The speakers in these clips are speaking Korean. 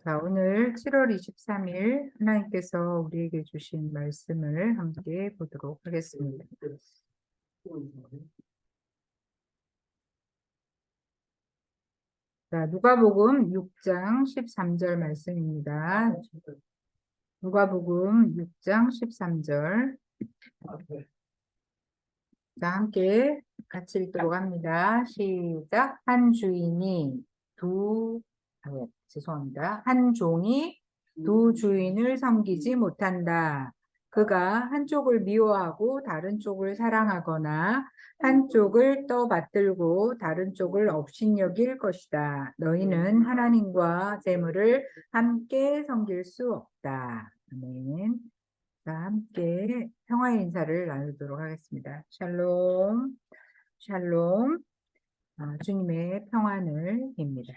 자, 오늘 7월 23일 하나님께서 우리에게 주신 말씀을 함께 보도록 하겠습니다. 자, 누가복음 6장 13절 말씀입니다. 누가복음 6장 13절. 자, 함께 같이 읽도록 합니다. 시작. 한 주인이 죄송합니다. 한 종이 두 주인을 섬기지 못한다. 그가 한쪽을 미워하고 다른 쪽을 사랑하거나 한쪽을 떠받들고 다른 쪽을 업신여길 것이다. 너희는 하나님과 재물을 함께 섬길 수 없다. 아멘. 자, 함께 평화의 인사를 나누도록 하겠습니다. 샬롬, 샬롬, 주님의 평안을 빕니다.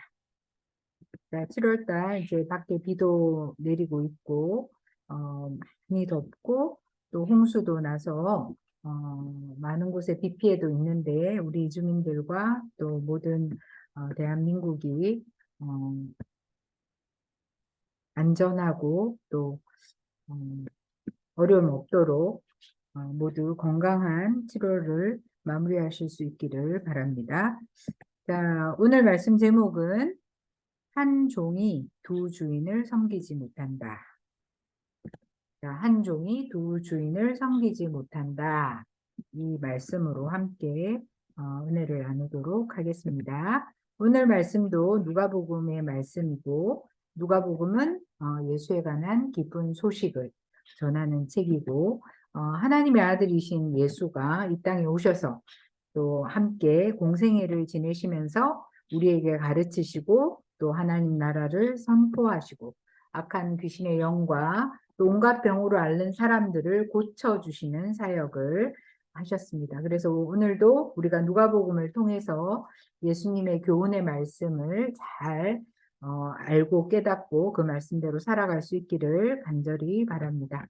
자, 7월달 이제 밖에 비도 내리고 있고, 많이 덥고, 또 홍수도 나서, 많은 곳에 비 피해도 있는데, 우리 주민들과 또 모든 대한민국이 안전하고 또 어려움 없도록 모두 건강한 7월을 마무리하실 수 있기를 바랍니다. 자, 오늘 말씀 제목은 한 종이 두 주인을 섬기지 못한다. 자, 한 종이 두 주인을 섬기지 못한다. 이 말씀으로 함께 은혜를 나누도록 하겠습니다. 오늘 말씀도 누가복음의 말씀이고 누가복음은 예수에 관한 기쁜 소식을 전하는 책이고 하나님의 아들이신 예수가 이 땅에 오셔서 또 함께 공생애를 지내시면서 우리에게 가르치시고 또 하나님 나라를 선포하시고 악한 귀신의 영과 또 온갖 병으로 앓는 사람들을 고쳐주시는 사역을 하셨습니다. 그래서 오늘도 우리가 누가복음을 통해서 예수님의 교훈의 말씀을 잘 알고 깨닫고 그 말씀대로 살아갈 수 있기를 간절히 바랍니다.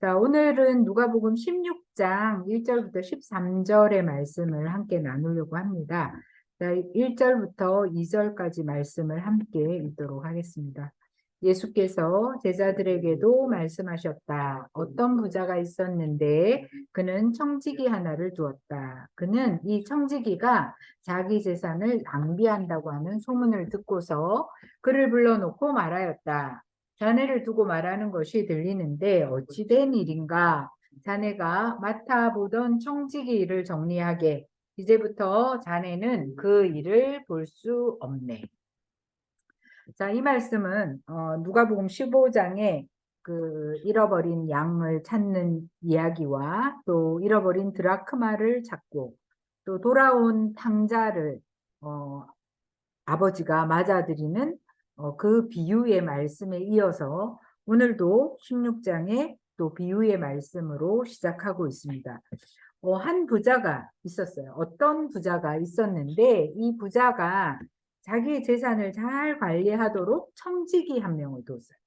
자, 오늘은 누가복음 16장 1절부터 13절의 말씀을 함께 나누려고 합니다. 자, 1절부터 2절까지 말씀을 함께 읽도록 하겠습니다. 예수께서 제자들에게도 말씀하셨다. 어떤 부자가 있었는데 그는 청지기 하나를 두었다. 그는 이 청지기가 자기 재산을 낭비한다고 하는 소문을 듣고서 그를 불러놓고 말하였다. 자네를 두고 말하는 것이 들리는데 어찌 된 일인가? 자네가 맡아보던 청지기 일을 정리하게. 이제부터 자네는 그 일을 볼 수 없네. 자, 이 말씀은 누가복음 15장에 그 잃어버린 양을 찾는 이야기와 또 잃어버린 드라크마를 찾고 또 돌아온 탕자를 아버지가 맞아들이는 그 비유의 말씀에 이어서 오늘도 16장에 또 비유의 말씀으로 시작하고 있습니다. 한 부자가 있었어요. 어떤 부자가 있었는데 이 부자가 자기 재산을 잘 관리하도록 청지기 한 명을 뒀어요.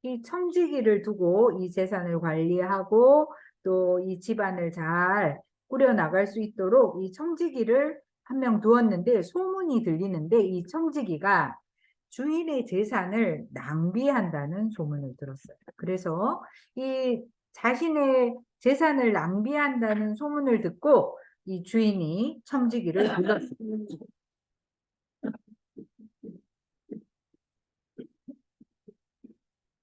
이 청지기를 두고 이 재산을 관리하고 또 이 집안을 잘 꾸려나갈 수 있도록 이 청지기를 한 명 두었는데 소문이 들리는데 이 청지기가 주인의 재산을 낭비한다는 소문을 들었어요. 그래서 이 자신의 재산을 낭비한다는 소문을 듣고 이 주인이 청지기를 불렀어요.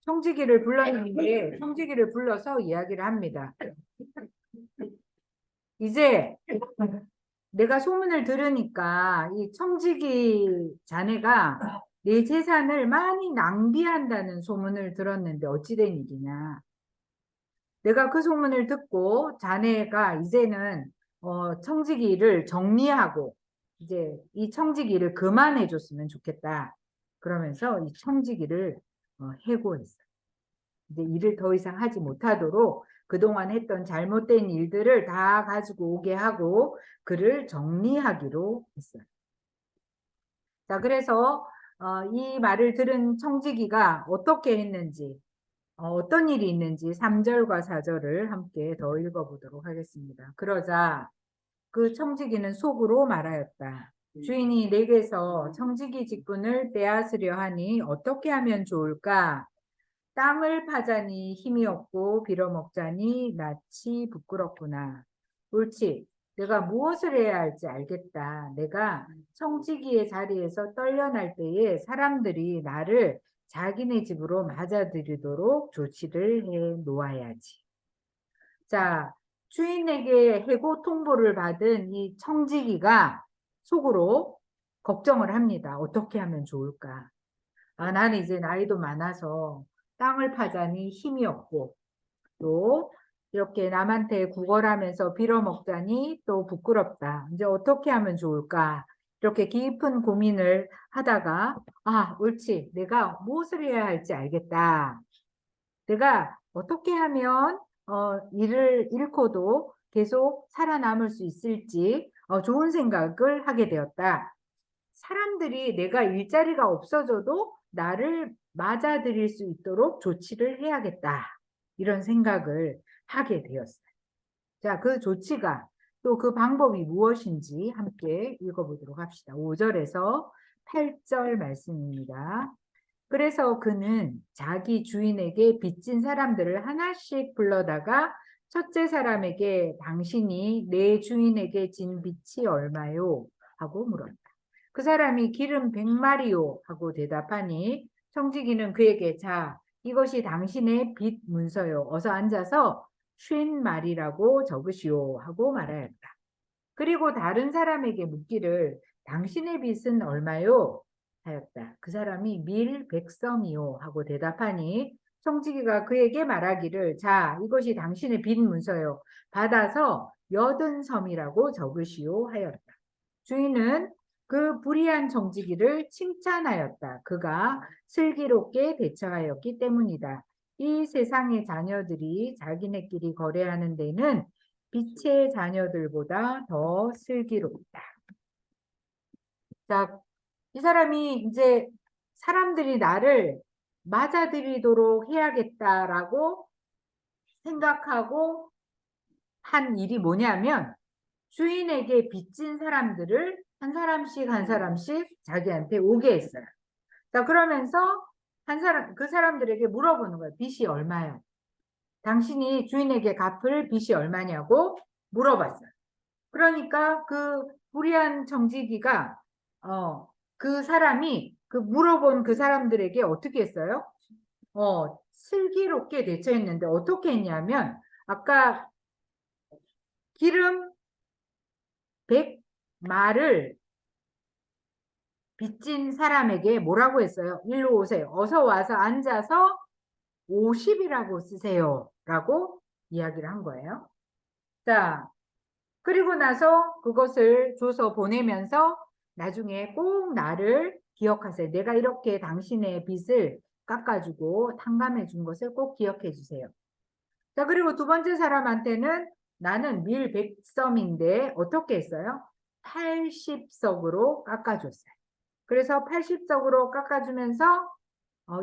청지기를 불렀는데 청지기를 불러서 이야기를 합니다. 이제 내가 소문을 들으니까 이 청지기 자네가 내 재산을 많이 낭비한다는 소문을 들었는데 어찌 된 일이냐. 내가 그 소문을 듣고 자네가 이제는 청지기를 정리하고 이제 이 청지기를 그만해 줬으면 좋겠다. 그러면서 이 청지기를 해고했어요. 이제 일을 더 이상 하지 못하도록 그동안 했던 잘못된 일들을 다 가지고 오게 하고 그를 정리하기로 했어요. 자, 그래서 이 말을 들은 청지기가 어떻게 했는지 어떤 일이 있는지 3절과 4절을 함께 더 읽어보도록 하겠습니다. 그러자 그 청지기는 속으로 말하였다. 주인이 내게서 청지기 직분을 빼앗으려 하니 어떻게 하면 좋을까? 땅을 파자니 힘이 없고 빌어먹자니 낯이 부끄럽구나. 옳지. 내가 무엇을 해야 할지 알겠다. 내가 청지기의 자리에서 떨려날 때에 사람들이 나를 자기네 집으로 맞아들이도록 조치를 해 놓아야지. 자, 주인에게 해고 통보를 받은 이 청지기가 속으로 걱정을 합니다. 어떻게 하면 좋을까? 아, 나는 이제 나이도 많아서 땅을 파자니 힘이 없고 또 이렇게 남한테 구걸하면서 빌어먹자니 또 부끄럽다. 이제 어떻게 하면 좋을까? 이렇게 깊은 고민을 하다가 아, 옳지. 내가 무엇을 해야 할지 알겠다. 내가 어떻게 하면 일을 잃고도 계속 살아남을 수 있을지 좋은 생각을 하게 되었다. 사람들이 내가 일자리가 없어져도 나를 맞아들일 수 있도록 조치를 해야겠다. 이런 생각을 하게 되었어요. 자, 그 조치가 또 그 방법이 무엇인지 함께 읽어보도록 합시다. 5절에서 8절 말씀입니다. 그래서 그는 자기 주인에게 빚진 사람들을 하나씩 불러다가 첫째 사람에게 당신이 내 주인에게 진 빚이 얼마요? 하고 물었다. 그 사람이 기름 100마리요 하고 대답하니 청지기는 그에게 자, 이것이 당신의 빚 문서요. 어서 앉아서 50마리라고 적으시오 하고 말하였다. 그리고 다른 사람에게 묻기를 당신의 빚은 얼마요? 하였다. 그 사람이 밀 100섬이요 하고 대답하니 청지기가 그에게 말하기를 자, 이것이 당신의 빚 문서요. 받아서 80섬이라고 적으시오 하였다. 주인은 그 불의한 청지기를 칭찬하였다. 그가 슬기롭게 대처하였기 때문이다. 이 세상의 자녀들이 자기네끼리 거래하는 데는 빛의 자녀들보다 더 슬기롭다. 자, 이 사람이 이제 사람들이 나를 맞아들이도록 해야겠다라고 생각하고 한 일이 뭐냐면 주인에게 빚진 사람들을 한 사람씩 한 사람씩 자기한테 오게 했어요. 자, 그러면서 그 사람들에게 물어보는 거예요. 빚이 얼마요? 당신이 주인에게 갚을 빚이 얼마냐고 물어봤어요. 그러니까 그 불의한 청지기가 그 사람이 그 물어본 그 사람들에게 어떻게 했어요? 슬기롭게 대처했는데 어떻게 했냐면 아까 기름 100마를 빚진 사람에게 뭐라고 했어요? 일로 오세요. 어서 와서 앉아서 50이라고 쓰세요. 라고 이야기를 한 거예요. 자, 그리고 나서 그것을 줘서 보내면서 나중에 꼭 나를 기억하세요. 내가 이렇게 당신의 빚을 깎아주고 탕감해 준 것을 꼭 기억해 주세요. 자, 그리고 두 번째 사람한테는 나는 밀 100섬인데 어떻게 했어요? 80석으로 깎아줬어요. 그래서 80석으로 깎아주면서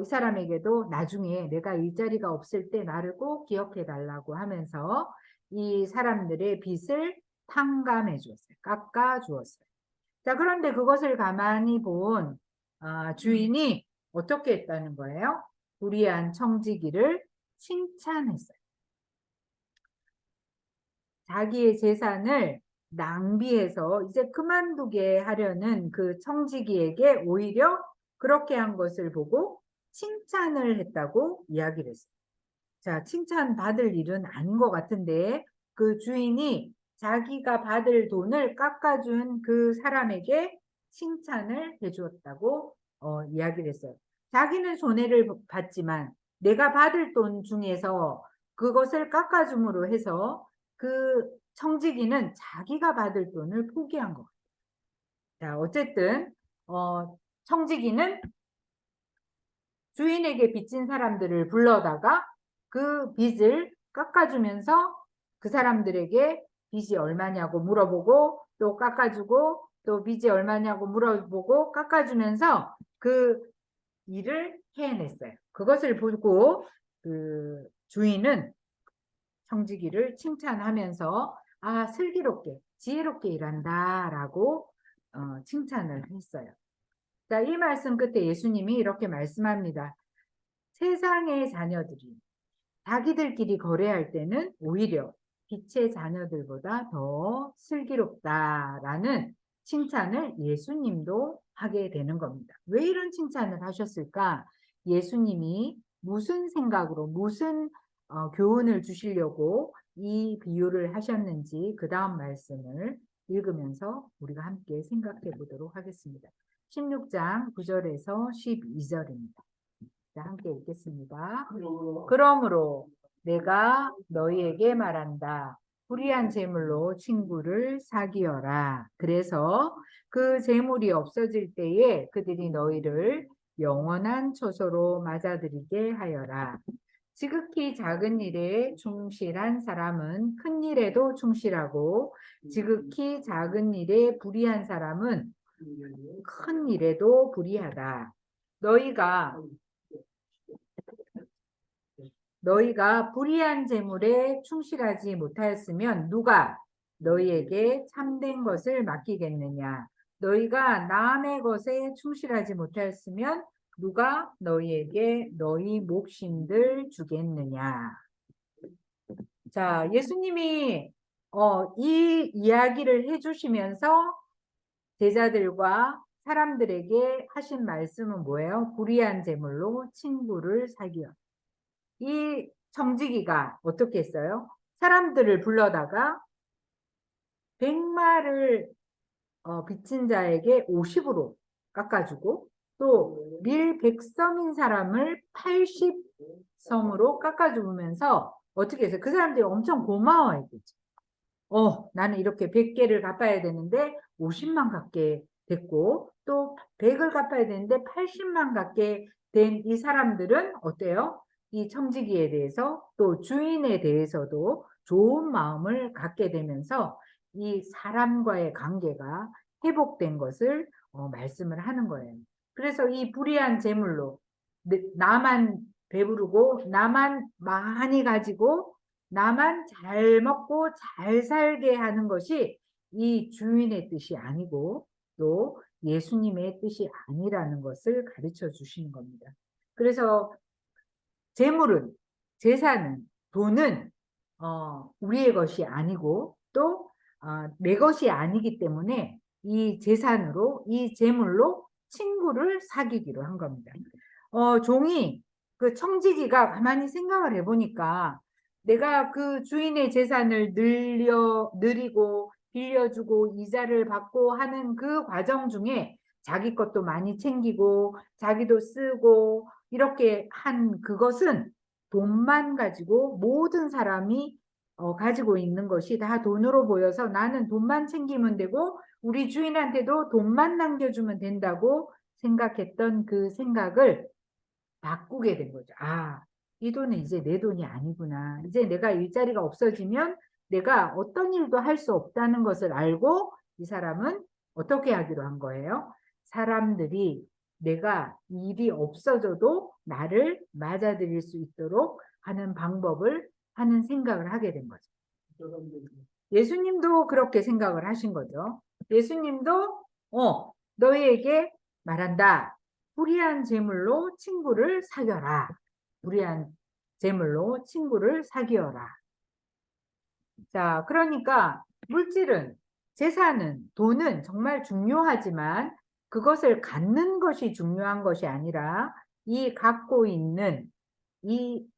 이 사람에게도 나중에 내가 일자리가 없을 때 나를 꼭 기억해 달라고 하면서 이 사람들의 빚을 탕감해 주었어요. 깎아 주었어요. 자, 그런데 그것을 가만히 본 주인이 어떻게 했다는 거예요? 불의한 청지기를 칭찬했어요. 자기의 재산을 낭비해서 이제 그만두게 하려는 그 청지기에게 오히려 그렇게 한 것을 보고 칭찬을 했다고 이야기를 했어요. 자, 칭찬받을 일은 아닌 것 같은데 그 주인이 자기가 받을 돈을 깎아준 그 사람에게 칭찬을 해주었다고 이야기를 했어요. 자기는 손해를 봤지만 내가 받을 돈 중에서 그것을 깎아줌으로 해서 그 청지기는 자기가 받을 돈을 포기한 것 같아요. 자, 어쨌든 청지기는 주인에게 빚진 사람들을 불러다가 그 빚을 깎아주면서 그 사람들에게 빚이 얼마냐고 물어보고 또 깎아주고 또 빚이 얼마냐고 물어보고 깎아주면서 그 일을 해냈어요. 그것을 보고 그 주인은 청지기를 칭찬하면서 아, 슬기롭게 지혜롭게 일한다라고 칭찬을 했어요. 자, 이 말씀 끝에 예수님이 이렇게 말씀합니다. 세상의 자녀들이 자기들끼리 거래할 때는 오히려 빛의 자녀들보다 더 슬기롭다라는 칭찬을 예수님도 하게 되는 겁니다. 왜 이런 칭찬을 하셨을까? 예수님이 무슨 생각으로, 무슨 교훈을 주시려고 이 비유를 하셨는지 그 다음 말씀을 읽으면서 우리가 함께 생각해 보도록 하겠습니다. 16장 9절에서 12절입니다. 자, 함께 읽겠습니다. 그러므로 내가 너희에게 말한다. 불의한 재물로 친구를 사귀어라. 그래서 그 재물이 없어질 때에 그들이 너희를 영원한 처소로 맞아들이게 하여라. 지극히 작은 일에 충실한 사람은 큰 일에도 충실하고 지극히 작은 일에 불의한 사람은 큰 일에도 불의하다. 너희가 불의한 재물에 충실하지 못하였으면 누가 너희에게 참된 것을 맡기겠느냐? 너희가 남의 것에 충실하지 못하였으면 누가 너희에게 너희 몫인들 주겠느냐? 자, 예수님이 이 이야기를 해주시면서 제자들과 사람들에게 하신 말씀은 뭐예요? 불의한 재물로 친구를 사귀어. 이 청지기가 어떻게 했어요? 사람들을 불러다가 100마를 빚진 자에게 50으로 깎아주고 또 밀 100섬인 사람을 80섬으로 깎아주면서 어떻게 해서 그 사람들이 엄청 고마워했겠죠. 나는 이렇게 100개를 갚아야 되는데 50만 갚게 됐고 또 100을 갚아야 되는데 80만 갚게 된 이 사람들은 어때요? 이 청지기에 대해서 또 주인에 대해서도 좋은 마음을 갖게 되면서 이 사람과의 관계가 회복된 것을 말씀을 하는 거예요. 그래서 이 불의한 재물로 나만 배부르고 나만 많이 가지고 나만 잘 먹고 잘 살게 하는 것이 이 주인의 뜻이 아니고 또 예수님의 뜻이 아니라는 것을 가르쳐 주시는 겁니다. 그래서 재물은, 재산은, 돈은 우리의 것이 아니고 또 내 것이 아니기 때문에 이 재산으로, 이 재물로 친구를 사귀기로 한 겁니다. 종이 그 청지기가 가만히 생각을 해보니까 내가 그 주인의 재산을 늘리고 빌려주고 이자를 받고 하는 그 과정 중에 자기 것도 많이 챙기고 자기도 쓰고 이렇게 한 그것은 돈만 가지고 모든 사람이 가지고 있는 것이 다 돈으로 보여서 나는 돈만 챙기면 되고 우리 주인한테도 돈만 남겨주면 된다고 생각했던 그 생각을 바꾸게 된 거죠. 이 돈은 이제 내 돈이 아니구나. 이제 내가 일자리가 없어지면 내가 어떤 일도 할 수 없다는 것을 알고 이 사람은 어떻게 하기로 한 거예요? 사람들이 내가 일이 없어져도 나를 맞아들일 수 있도록 하는 방법을 하는 생각을 하게 된 거죠. 예수님도 그렇게 생각을 하신 거죠. 예수님도 너희에게 말한다. 불의한 재물로 친구를 사귀어라. 불의한 재물로 친구를 사귀어라. 자, 그러니까 물질은, 재산은, 돈은 정말 중요하지만 그것을 갖는 것이 중요한 것이 아니라 이 갖고 있는 이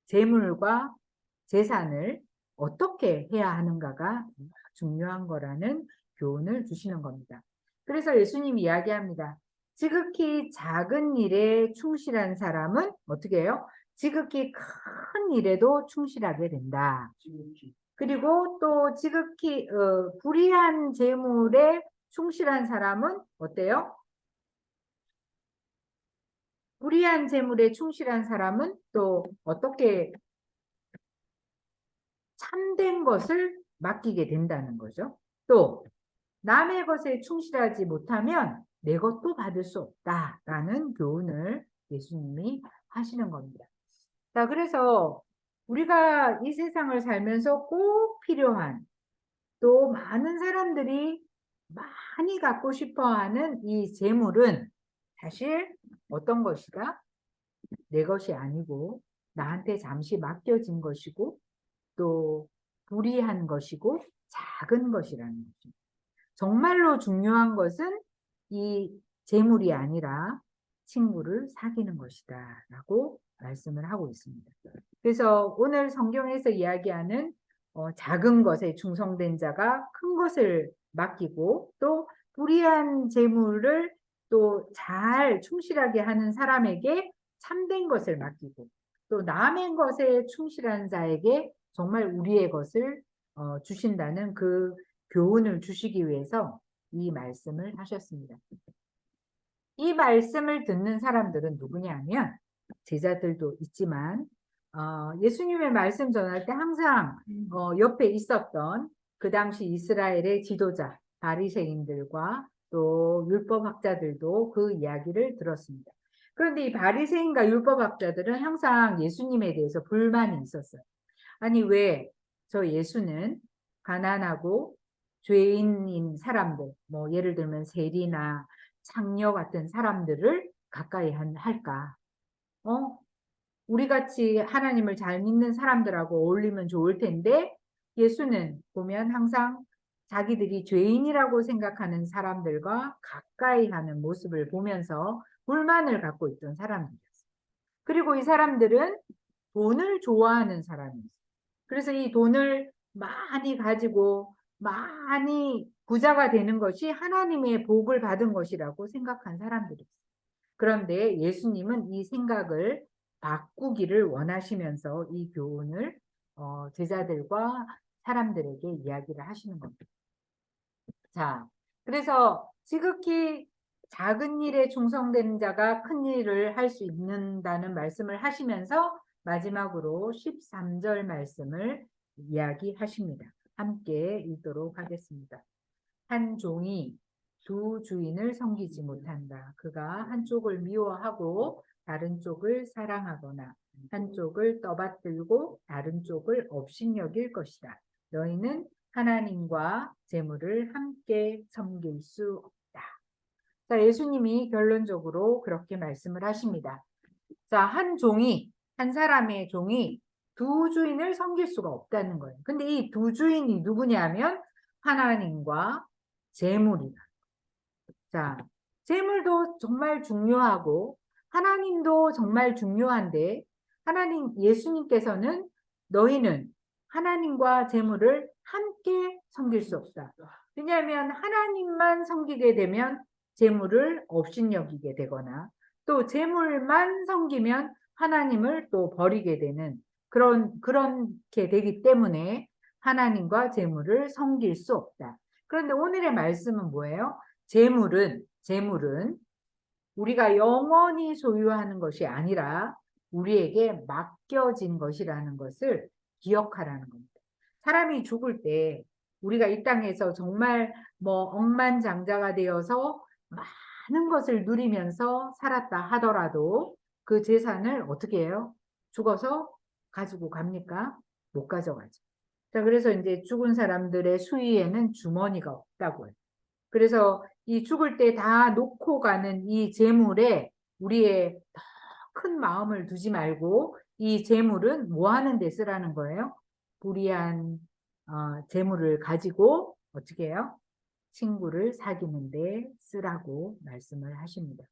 재물과 재산을 어떻게 해야 하는가가 중요한 거라는 교훈을 주시는 겁니다. 그래서 예수님이 이야기합니다. 지극히 작은 일에 충실한 사람은 어떻게 해요? 지극히 큰 일에도 충실하게 된다. 그리고 또 지극히 불의한 재물에 충실한 사람은 어때요? 불의한 재물에 충실한 사람은 또 어떻게 참된 것을 맡기게 된다는 거죠. 또 남의 것에 충실하지 못하면 내 것도 받을 수 없다라는 교훈을 예수님이 하시는 겁니다. 자, 그래서 우리가 이 세상을 살면서 꼭 필요한 또 많은 사람들이 많이 갖고 싶어 하는 이 재물은 사실 어떤 것이다? 내 것이 아니고 나한테 잠시 맡겨진 것이고 또 불이한 것이고 작은 것이라는 거죠. 정말로 중요한 것은 이 재물이 아니라 친구를 사귀는 것이다 라고 말씀을 하고 있습니다. 그래서 오늘 성경에서 이야기하는 작은 것에 충성된 자가 큰 것을 맡기고 또 불의한 재물을 또 잘 충실하게 하는 사람에게 참된 것을 맡기고 또 남의 것에 충실한 자에게 정말 우리의 것을 주신다는 그 교훈을 주시기 위해서 이 말씀을 하셨습니다. 이 말씀을 듣는 사람들은 누구냐면 제자들도 있지만 예수님의 말씀 전할 때 항상 옆에 있었던 그 당시 이스라엘의 지도자 바리새인들과 또 율법학자들도 그 이야기를 들었습니다. 그런데 이 바리새인과 율법학자들은 항상 예수님에 대해서 불만이 있었어요. 아니 왜 저 예수는 가난하고 죄인인 사람들, 뭐 예를 들면 세리나 창녀 같은 사람들을 가까이 할까? 우리 같이 하나님을 잘 믿는 사람들하고 어울리면 좋을 텐데 예수는 보면 항상 자기들이 죄인이라고 생각하는 사람들과 가까이 하는 모습을 보면서 불만을 갖고 있던 사람들이었어요. 그리고 이 사람들은 돈을 좋아하는 사람이었어요. 그래서 이 돈을 많이 가지고 많이 부자가 되는 것이 하나님의 복을 받은 것이라고 생각한 사람들이었어요. 그런데 예수님은 이 생각을 바꾸기를 원하시면서 이 교훈을 제자들과 사람들에게 이야기를 하시는 겁니다. 자, 그래서 지극히 작은 일에 충성된 자가 큰 일을 할 수 있는다는 말씀을 하시면서 마지막으로 13절 말씀을 이야기하십니다. 함께 읽도록 하겠습니다. 한 종이 두 주인을 섬기지 못한다. 그가 한쪽을 미워하고 다른 쪽을 사랑하거나 한쪽을 떠받들고 다른 쪽을 업신여길 것이다. 너희는 하나님과 재물을 함께 섬길 수 없다. 자, 예수님이 결론적으로 그렇게 말씀을 하십니다. 자, 한 사람의 종이 두 주인을 섬길 수가 없다는 거예요. 근데 이 두 주인이 누구냐면 하나님과 재물이다. 자, 재물도 정말 중요하고 하나님도 정말 중요한데 예수님께서는 너희는 하나님과 재물을 함께 섬길 수 없다. 왜냐하면 하나님만 섬기게 되면 재물을 업신여기게 되거나 또 재물만 섬기면 하나님을 또 버리게 되는 그렇게 되기 때문에 하나님과 재물을 섬길 수 없다. 그런데 오늘의 말씀은 뭐예요? 재물은 우리가 영원히 소유하는 것이 아니라 우리에게 맡겨진 것이라는 것을 기억하라는 겁니다. 사람이 죽을 때 우리가 이 땅에서 정말 뭐 억만장자가 되어서 많은 것을 누리면서 살았다 하더라도 그 재산을 어떻게 해요? 죽어서 가지고 갑니까? 못 가져가죠. 자, 그래서 이제 죽은 사람들의 수위에는 주머니가 없다고요. 그래서 이 죽을 때 다 놓고 가는 이 재물에 우리의 더 큰 마음을 두지 말고 이 재물은 뭐 하는 데 쓰라는 거예요? 불의한 재물을 가지고 어떻게 해요? 친구를 사귀는데 쓰라고 말씀을 하십니다.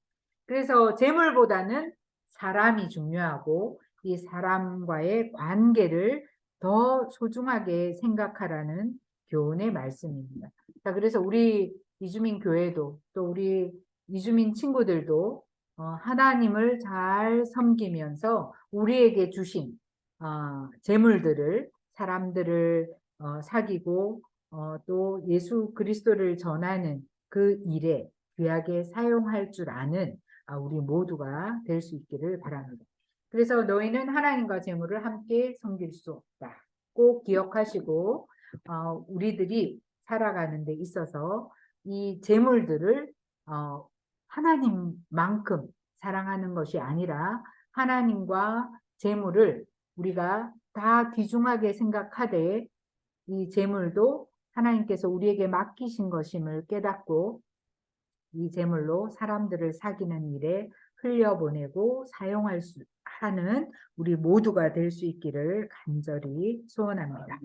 그래서 재물보다는 사람이 중요하고 이 사람과의 관계를 더 소중하게 생각하라는 교훈의 말씀입니다. 자, 그래서 우리 이주민 교회도 또 우리 이주민 친구들도 하나님을 잘 섬기면서 우리에게 주신 재물들을 사람들을 사귀고 또 예수 그리스도를 전하는 그 일에 귀하게 사용할 줄 아는 우리 모두가 될 수 있기를 바랍니다. 그래서 너희는 하나님과 재물을 함께 섬길 수 없다. 꼭 기억하시고 우리들이 살아가는 데 있어서 이 재물들을 하나님만큼 사랑하는 것이 아니라 하나님과 재물을 우리가 다 귀중하게 생각하되 이 재물도 하나님께서 우리에게 맡기신 것임을 깨닫고 이 재물로 사람들을 사귀는 일에 흘려보내고 사용할 수 하는 우리 모두가 될 수 있기를 간절히 소원합니다.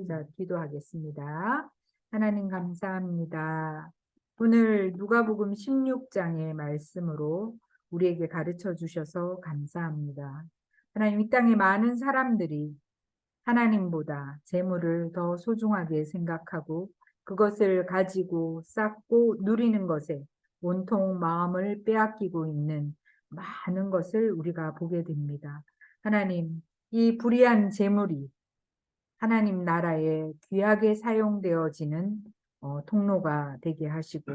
자, 기도하겠습니다. 하나님 감사합니다. 오늘 누가복음 16장의 말씀으로 우리에게 가르쳐 주셔서 감사합니다. 하나님, 이 땅에 많은 사람들이 하나님보다 재물을 더 소중하게 생각하고 그것을 가지고 쌓고 누리는 것에 온통 마음을 빼앗기고 있는 많은 것을 우리가 보게 됩니다. 하나님, 이 불의한 재물이 하나님 나라에 귀하게 사용되어지는 통로가 되게 하시고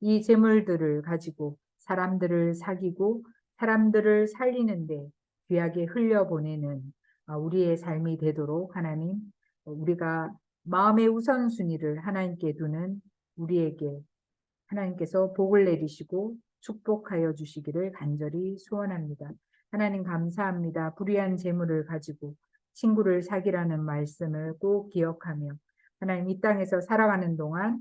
이 재물들을 가지고 사람들을 사귀고 사람들을 살리는데 귀하게 흘려보내는 우리의 삶이 되도록 하나님, 우리가 마음의 우선순위를 하나님께 두는 우리에게 하나님께서 복을 내리시고 축복하여 주시기를 간절히 소원합니다. 하나님 감사합니다. 불의한 재물을 가지고 친구를 사귀라는 말씀을 꼭 기억하며 하나님 이 땅에서 살아가는 동안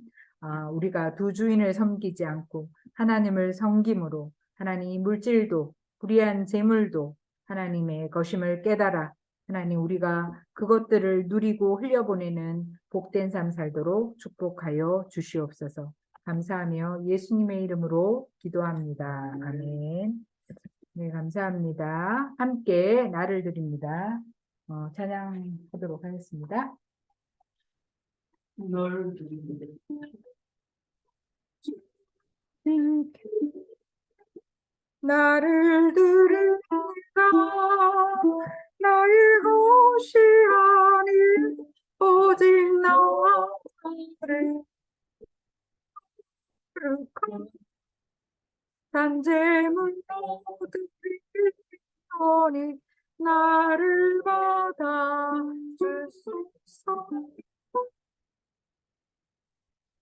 우리가 두 주인을 섬기지 않고 하나님을 섬김으로 하나님 이 물질도 불의한 재물도 하나님의 것임을 깨달아 하나님 우리가 그것들을 누리고 흘려보내는 복된 삶 살도록 축복하여 주시옵소서. 감사하며 예수님의 이름으로 기도합니다. 아멘. 네, 감사합니다. 함께 나를 드립니다. 찬양하도록 하겠습니다. 널 드립니다. 나를 드립니다. 나의 것이 아닌 오직 나를 단재물로 드리오니 나를 받아 주소서.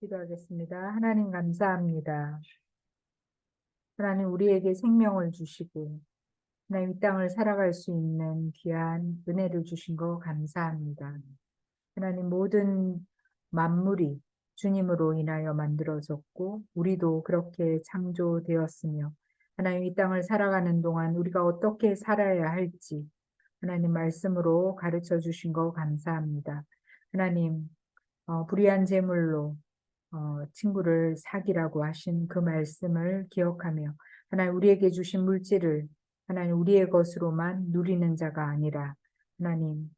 기도하겠습니다. 하나님 감사합니다. 하나님 우리에게 생명을 주시고 하나님 이 땅을 살아갈 수 있는 귀한 은혜를 주신 거 감사합니다. 하나님 모든 만물이 주님으로 인하여 만들어졌고 우리도 그렇게 창조되었으며 하나님 이 땅을 살아가는 동안 우리가 어떻게 살아야 할지 하나님 말씀으로 가르쳐 주신 거 감사합니다. 하나님 불의한 재물로 친구를 사귀라고 하신 그 말씀을 기억하며 하나님 우리에게 주신 물질을 하나님 우리의 것으로만 누리는 자가 아니라 하나님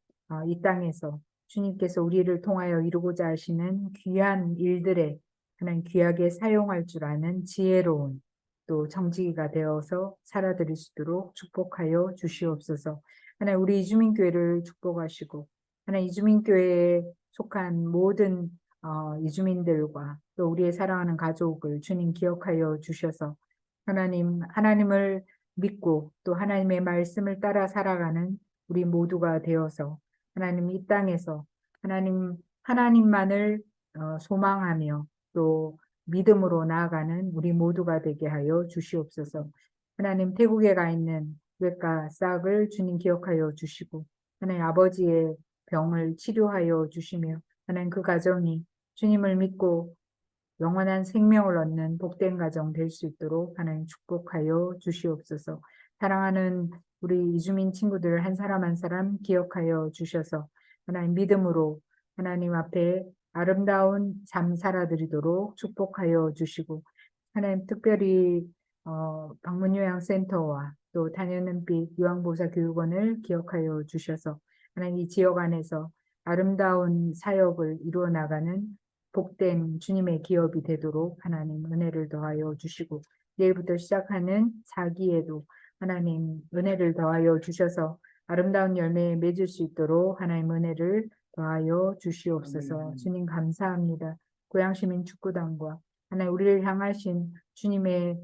이 땅에서 주님께서 우리를 통하여 이루고자 하시는 귀한 일들에 하나님 귀하게 사용할 줄 아는 지혜로운 또 정직이가 되어서 살아드릴 수 있도록 축복하여 주시옵소서. 하나님 우리 이주민교회를 축복하시고 하나님 이주민교회에 속한 모든 이주민들과 또 우리의 사랑하는 가족을 주님 기억하여 주셔서 하나님을 믿고 또 하나님의 말씀을 따라 살아가는 우리 모두가 되어서 하나님 이 땅에서 하나님만을 소망하며 또 믿음으로 나아가는 우리 모두가 되게 하여 주시옵소서. 하나님 태국에 가 있는 외과 싹을 주님 기억하여 주시고 하나님 아버지의 병을 치료하여 주시며 하나님 그 가정이 주님을 믿고 영원한 생명을 얻는 복된 가정 될 수 있도록 하나님 축복하여 주시옵소서. 사랑하는 우리 이주민 친구들 한 사람 한 사람 기억하여 주셔서 하나님 믿음으로 하나님 앞에 아름다운 삶 살아드리도록 축복하여 주시고 하나님 특별히 방문요양센터와 또 단연은빛 유황보살교육원을 기억하여 주셔서 하나님 이 지역 안에서 아름다운 사역을 이루어 나가는 복된 주님의 기업이 되도록 하나님 은혜를 더하여 주시고 내일부터 시작하는 사기에도 하나님 은혜를 더하여 주셔서 아름다운 열매 맺을 수 있도록 하나님 은혜를 더하여 주시옵소서. 주님 감사합니다. 고양시민 축구단과 하나님 우리를 향하신 주님의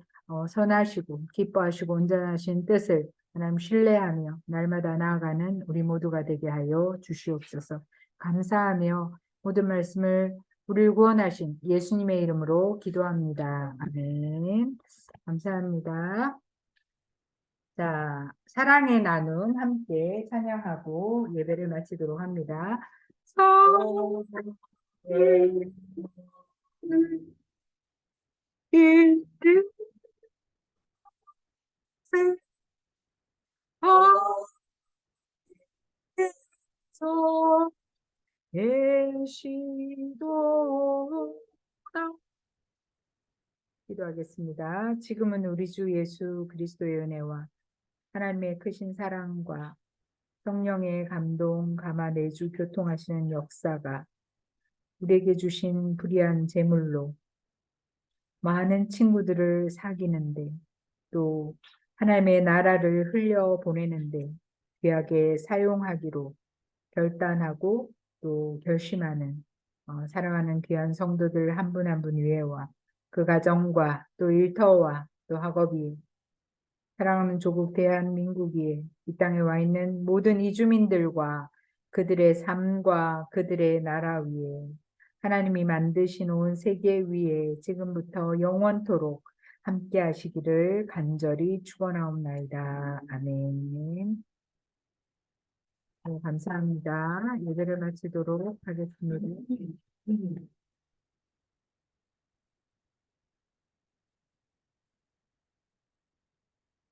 선하시고 기뻐하시고 온전하신 뜻을 하나님 신뢰하며 날마다 나아가는 우리 모두가 되게 하여 주시옵소서. 감사하며 모든 말씀을 우리를 구원하신 예수님의 이름으로 기도합니다. 아멘. 감사합니다. 자, 사랑의 나눔 함께 찬양하고 예배를 마치도록 합니다. 계시도다. 기도하겠습니다. 지금은 우리 주 예수 그리스도의 은혜와 하나님의 크신 사랑과 성령의 감동, 감화, 내주, 교통하시는 역사가 우리에게 주신 불의한 제물로 많은 친구들을 사귀는데 또 하나님의 나라를 흘려보내는데 귀하게 사용하기로 결단하고 또 결심하는 사랑하는 귀한 성도들 한 분 한 분 위에와 그 가정과 또 일터와 또 학업이 사랑하는 조국 대한민국이 이 땅에 와 있는 모든 이주민들과 그들의 삶과 그들의 나라 위에 하나님이 만드신 온 세계 위에 지금부터 영원토록 함께 하시기를 간절히 축원하옵나이다. 아멘. 감사합니다. 예배를 마치도록 하겠습니다.